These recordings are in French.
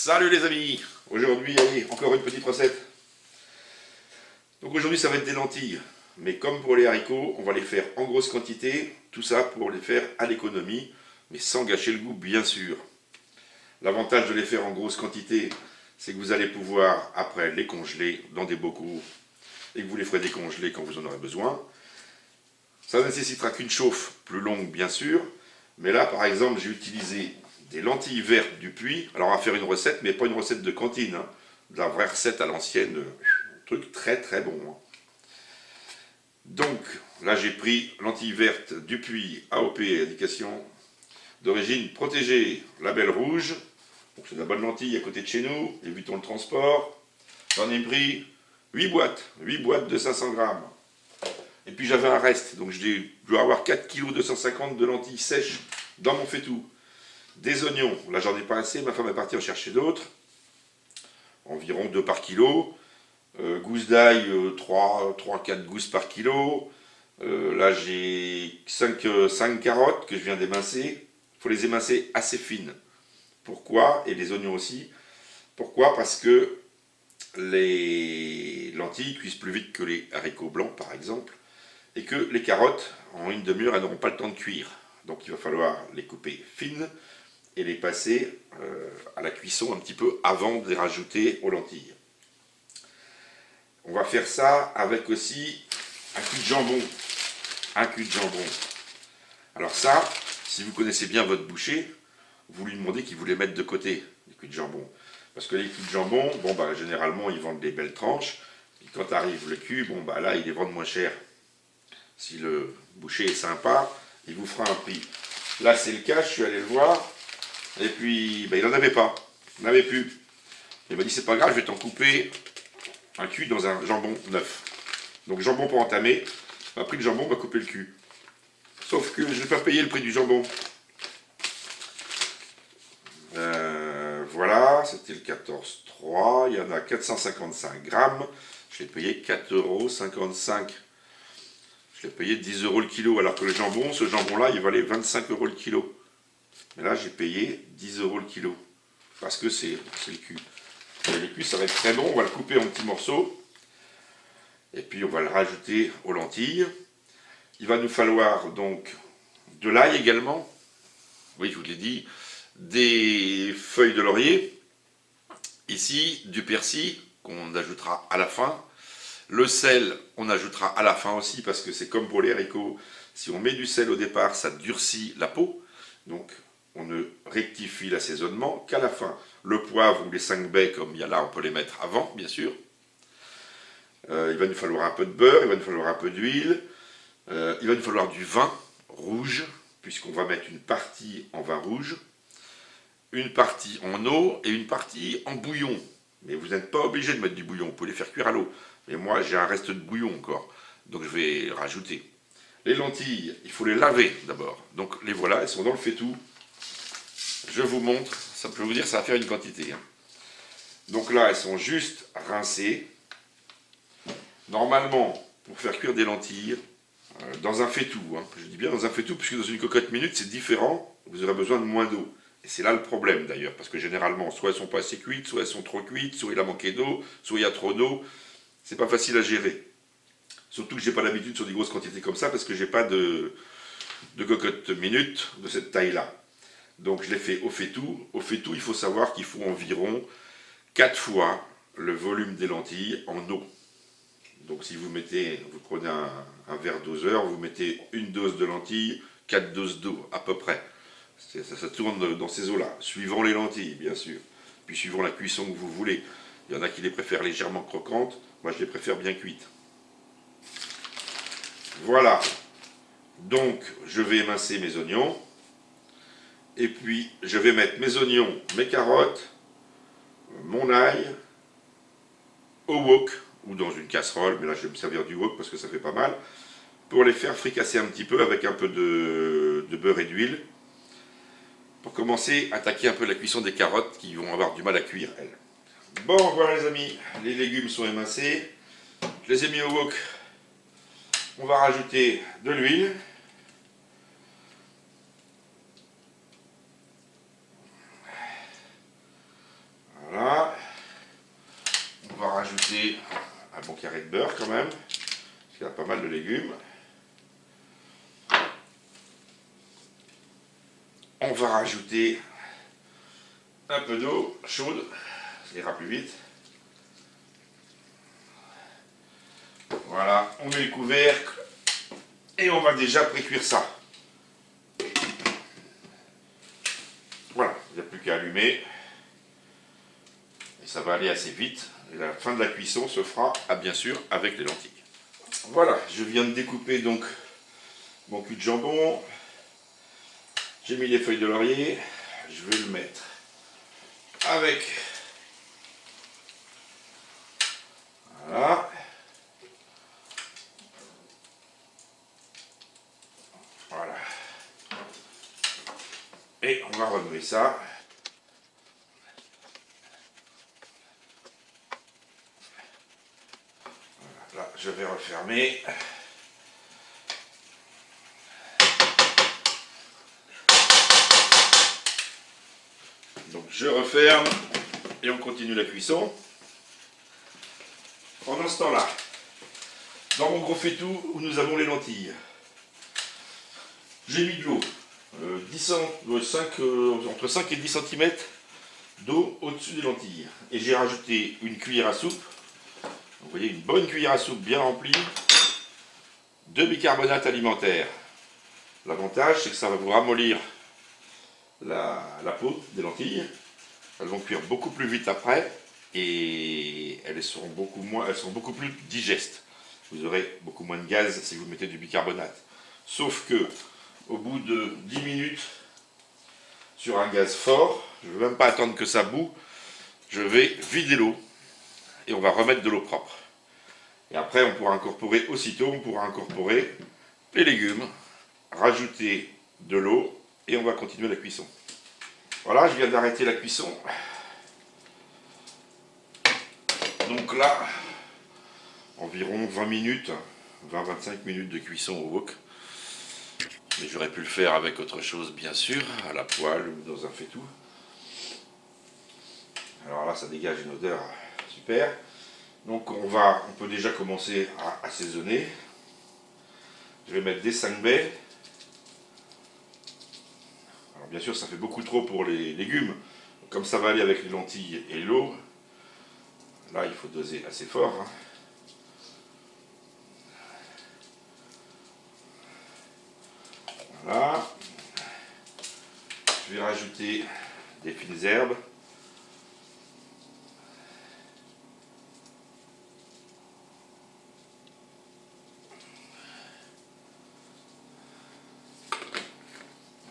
Salut les amis. Aujourd'hui, allez, encore une petite recette. Donc aujourd'hui, ça va être des lentilles. Mais comme pour les haricots, on va les faire en grosse quantité. Tout ça pour les faire à l'économie, mais sans gâcher le goût, bien sûr. L'avantage de les faire en grosse quantité, c'est que vous allez pouvoir, après, les congeler dans des bocaux et que vous les ferez décongeler quand vous en aurez besoin. Ça ne nécessitera qu'une chauffe plus longue, bien sûr. Mais là, par exemple, j'ai utilisé des lentilles vertes du Puy. Alors, on va faire une recette, mais pas une recette de cantine. Hein. De la vraie recette à l'ancienne. Un truc très très bon. Hein. Donc, là, j'ai pris lentilles vertes du Puy AOP, indication d'origine protégée, label rouge. Donc, c'est de la bonne lentille à côté de chez nous. Évitons le transport. J'en ai pris 8 boîtes de 500 grammes. Et puis j'avais un reste, donc je dois avoir 4 kg 250 de lentilles sèches dans mon faitout. Des oignons, là j'en ai pas assez, ma femme est partie en chercher d'autres. Environ 2 par kilo. Gousses d'ail, 3-4 gousses par kilo. Là j'ai 5 carottes que je viens d'émincer. Il faut les émincer assez fines. Pourquoi? Et les oignons aussi. Pourquoi? Parce que les lentilles cuisent plus vite que les haricots blancs par exemple. Et que les carottes, en une demi-heure, elles n'auront pas le temps de cuire. Donc il va falloir les couper fines et les passer à la cuisson un petit peu avant de les rajouter aux lentilles. On va faire ça avec aussi un cul de jambon. Un cul de jambon. Alors ça, si vous connaissez bien votre boucher, vous lui demandez qu'il vous les mette de côté, les culs de jambon. Parce que les culs de jambon, bon bah généralement ils vendent des belles tranches. Et quand arrive le cul, bon bah là ils les vendent moins cher. Si le boucher est sympa, il vous fera un prix. Là, c'est le cas, je suis allé le voir. Et puis, ben, il n'en avait pas. Il n'en avait plus. Il m'a dit, c'est pas grave, je vais t'en couper un cul dans un jambon neuf. Donc, jambon pour entamer. On a pris le jambon, on va couper le cul. Sauf que je ne vais pas payer le prix du jambon. Voilà, c'était le 14,3. Il y en a 455 grammes. Je l'ai payé 4,55 €. Je l'ai payé 10 € le kilo, alors que le jambon, ce jambon-là, il valait 25 € le kilo. Mais là, j'ai payé 10 € le kilo. Parce que c'est le cul. Et le cul, ça va être très bon. On va le couper en petits morceaux. Et puis, on va le rajouter aux lentilles. Il va nous falloir donc de l'ail également. Oui, je vous l'ai dit. Des feuilles de laurier. Ici, du persil qu'on ajoutera à la fin. Le sel, on ajoutera à la fin aussi, parce que c'est comme pour les haricots. Si on met du sel au départ, ça durcit la peau. Donc, on ne rectifie l'assaisonnement qu'à la fin. Le poivre ou les 5 baies, comme il y a là, on peut les mettre avant, bien sûr. Il va nous falloir un peu de beurre, il va nous falloir un peu d'huile. Il va nous falloir du vin rouge, puisqu'on va mettre une partie en vin rouge, une partie en eau et une partie en bouillon. Mais vous n'êtes pas obligé de mettre du bouillon, vous pouvez les faire cuire à l'eau. Mais moi, j'ai un reste de bouillon encore, donc je vais rajouter. Les lentilles, il faut les laver d'abord. Donc les voilà, elles sont dans le faitout. Je vous montre, ça peut vous dire, ça va faire une quantité. Hein. Donc là, elles sont juste rincées. Normalement, pour faire cuire des lentilles, dans un faitout, hein, je dis bien dans un faitout, puisque dans une cocotte minute, c'est différent, vous aurez besoin de moins d'eau. Et c'est là le problème d'ailleurs, parce que généralement, soit elles sont pas assez cuites, soit elles sont trop cuites, soit il a manqué d'eau, soit il y a trop d'eau. C'est pas facile à gérer. Surtout que j'ai pas l'habitude sur des grosses quantités comme ça, parce que j'ai pas de cocotte minute de cette taille-là. Donc je l'ai fait au faitout. Au faitout, il faut savoir qu'il faut environ 4 fois le volume des lentilles en eau. Donc si vous prenez un verre doseur, vous mettez une dose de lentilles, 4 doses d'eau à peu près. Ça tourne dans ces eaux-là, suivant les lentilles bien sûr, puis suivant la cuisson que vous voulez. Il y en a qui les préfèrent légèrement croquantes, moi je les préfère bien cuites. Voilà, donc je vais émincer mes oignons, et puis je vais mettre mes oignons, mes carottes, mon ail, au wok, ou dans une casserole, mais là je vais me servir du wok parce que ça fait pas mal, pour les faire fricasser un petit peu avec un peu de beurre et d'huile, pour commencer à attaquer un peu la cuisson des carottes qui vont avoir du mal à cuire, elles. Bon, voilà les amis, les légumes sont émincés, je les ai mis au wok. On va rajouter de l'huile. rajouter un bon carré de beurre quand même, parce qu'il y a pas mal de légumes. On va rajouter un peu d'eau chaude, ça ira plus vite. Voilà, on met le couvercle et on va déjà précuire ça. Voilà, il n'y a plus qu'à allumer. Et ça va aller assez vite. Et la fin de la cuisson se fera, bien sûr, avec les lentilles. Voilà, je viens de découper donc mon cul de jambon. J'ai mis les feuilles de laurier. Je vais le mettre avec... Voilà. Voilà. Et on va renouer ça. Voilà, là, je vais refermer. Donc je referme et on continue la cuisson. Pendant ce temps-là, dans mon gros faitout où nous avons les lentilles, j'ai mis de l'eau, entre 5 et 10 cm d'eau au-dessus des lentilles. Et j'ai rajouté une cuillère à soupe, vous voyez une bonne cuillère à soupe bien remplie, de bicarbonate alimentaire. L'avantage c'est que ça va vous ramollir la peau des lentilles. Elles vont cuire beaucoup plus vite après et elles seront beaucoup plus digestes. Vous aurez beaucoup moins de gaz si vous mettez du bicarbonate. Sauf que au bout de 10 minutes sur un gaz fort, je ne vais même pas attendre que ça bout, je vais vider l'eau et on va remettre de l'eau propre. Et après on pourra incorporer les légumes, rajouter de l'eau et on va continuer la cuisson. Voilà, je viens d'arrêter la cuisson. Donc là, environ 20 minutes, 20-25 minutes de cuisson au wok. Mais j'aurais pu le faire avec autre chose, bien sûr, à la poêle ou dans un faitout. Alors là, ça dégage une odeur super. Donc on peut déjà commencer à assaisonner. Je vais mettre des 5 baies. Alors bien sûr, ça fait beaucoup trop pour les légumes. Comme ça va aller avec les lentilles et l'eau, là il faut doser assez fort. Hein. Voilà. Je vais rajouter des fines herbes.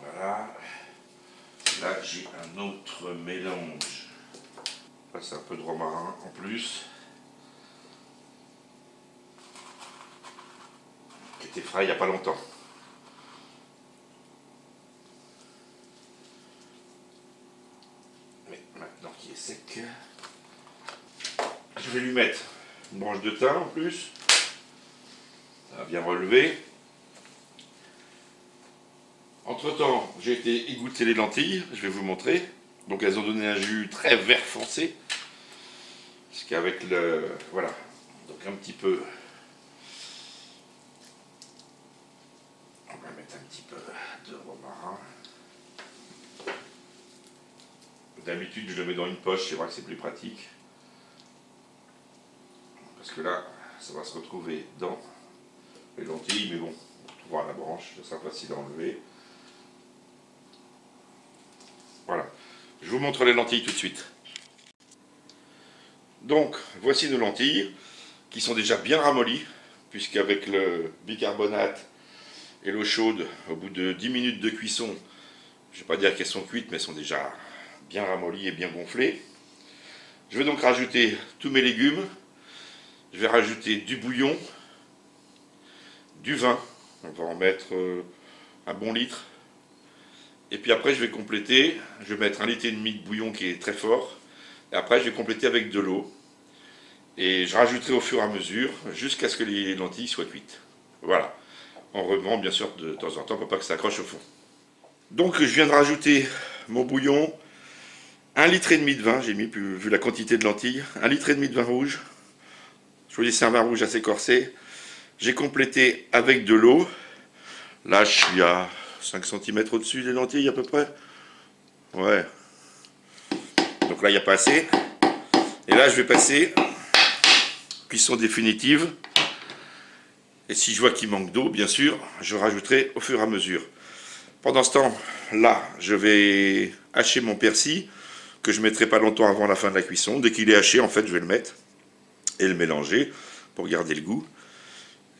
Voilà. Là j'ai un autre mélange. Là c'est un peu de romarin en plus. Qui était frais il n'y a pas longtemps. Maintenant qu'il est sec, je vais lui mettre une branche de thym en plus. Ça va bien relever. Entre temps, j'ai été égoutter les lentilles, je vais vous montrer. Donc elles ont donné un jus très vert foncé. Parce qu'avec le... Voilà. Donc un petit peu... On va mettre un petit peu de romarin. D'habitude, je le mets dans une poche, c'est vrai que c'est plus pratique. Parce que là, ça va se retrouver dans les lentilles, mais bon, on retrouvera la branche, ça sera facile à enlever. Voilà, je vous montre les lentilles tout de suite. Donc, voici nos lentilles, qui sont déjà bien ramollies, puisqu'avec le bicarbonate et l'eau chaude, au bout de 10 minutes de cuisson, je ne vais pas dire qu'elles sont cuites, mais elles sont déjà bien ramollies et bien gonflées. Je vais donc rajouter tous mes légumes. Je vais rajouter du bouillon, du vin, on va en mettre un bon litre. Et puis après je vais compléter, je vais mettre 1,5 litre de bouillon qui est très fort. Et après je vais compléter avec de l'eau. Et je rajouterai au fur et à mesure jusqu'à ce que les lentilles soient cuites. Voilà. On remet bien sûr de temps en temps pour pas que ça accroche au fond. Donc je viens de rajouter mon bouillon, 1,5 litre de vin, j'ai mis vu la quantité de lentilles, 1,5 litre de vin rouge, Choisissez un vin rouge assez corsé. J'ai complété avec de l'eau. Là, je suis à 5 cm au-dessus des lentilles à peu près. Ouais. Donc là, il n'y a pas assez. Et là, je vais passer cuisson définitive. Et si je vois qu'il manque d'eau, bien sûr, je rajouterai au fur et à mesure. Pendant ce temps, là, je vais hacher mon persil, que je ne mettrai pas longtemps avant la fin de la cuisson. Dès qu'il est haché, en fait, je vais le mettre et le mélanger pour garder le goût.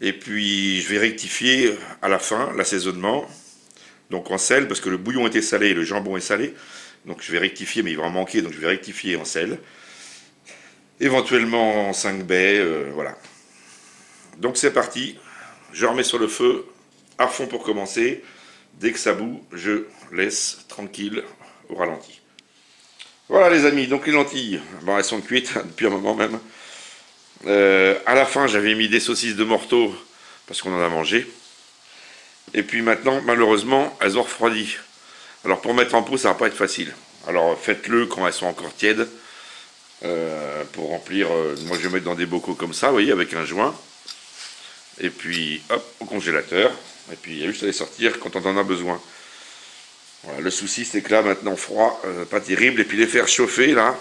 Et puis, je vais rectifier à la fin l'assaisonnement. Donc en sel, parce que le bouillon était salé et le jambon est salé. Donc je vais rectifier, mais il va en manquer, donc je vais rectifier en sel. Éventuellement en 5 baies, voilà. Donc c'est parti. Je remets sur le feu à fond pour commencer. Dès que ça bout, je laisse tranquille au ralenti. Voilà les amis, donc les lentilles, bon, elles sont cuites depuis un moment même. À la fin, j'avais mis des saucisses de morteau parce qu'on en a mangé. Et puis maintenant, malheureusement, elles ont refroidi. Alors pour mettre en pot, ça va pas être facile. Alors faites-le quand elles sont encore tièdes. Pour remplir, moi je vais mettre dans des bocaux comme ça, vous voyez, avec un joint. Et puis hop, au congélateur. Et puis il y a juste à les sortir quand on en a besoin. Voilà, le souci c'est que là maintenant froid, pas terrible. Et puis les faire chauffer là,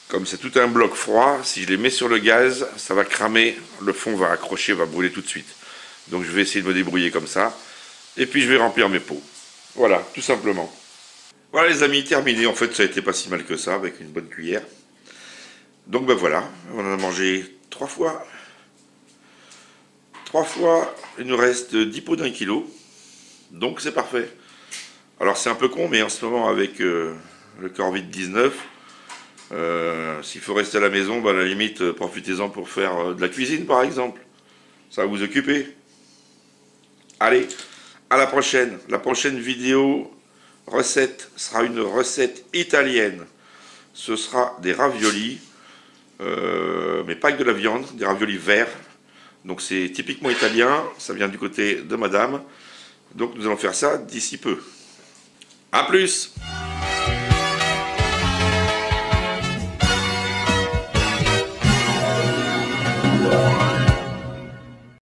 comme c'est tout un bloc froid, si je les mets sur le gaz, ça va cramer, le fond va accrocher, va brûler tout de suite. Donc je vais essayer de me débrouiller comme ça. Et puis je vais remplir mes pots. Voilà, tout simplement. Voilà les amis, terminé. En fait ça a été pas si mal que ça, avec une bonne cuillère. Donc ben voilà, on en a mangé 3 fois. 3 fois, il nous reste 10 pots d'1 kilo. Donc c'est parfait. Alors c'est un peu con, mais en ce moment avec le Covid-19, s'il faut rester à la maison, ben, à la limite, profitez-en pour faire de la cuisine par exemple. Ça va vous occuper. Allez, à la prochaine. La prochaine vidéo recette sera une recette italienne. Ce sera des raviolis, mais pas avec de la viande, des raviolis verts. Donc c'est typiquement italien, ça vient du côté de madame. Donc nous allons faire ça d'ici peu. A plus!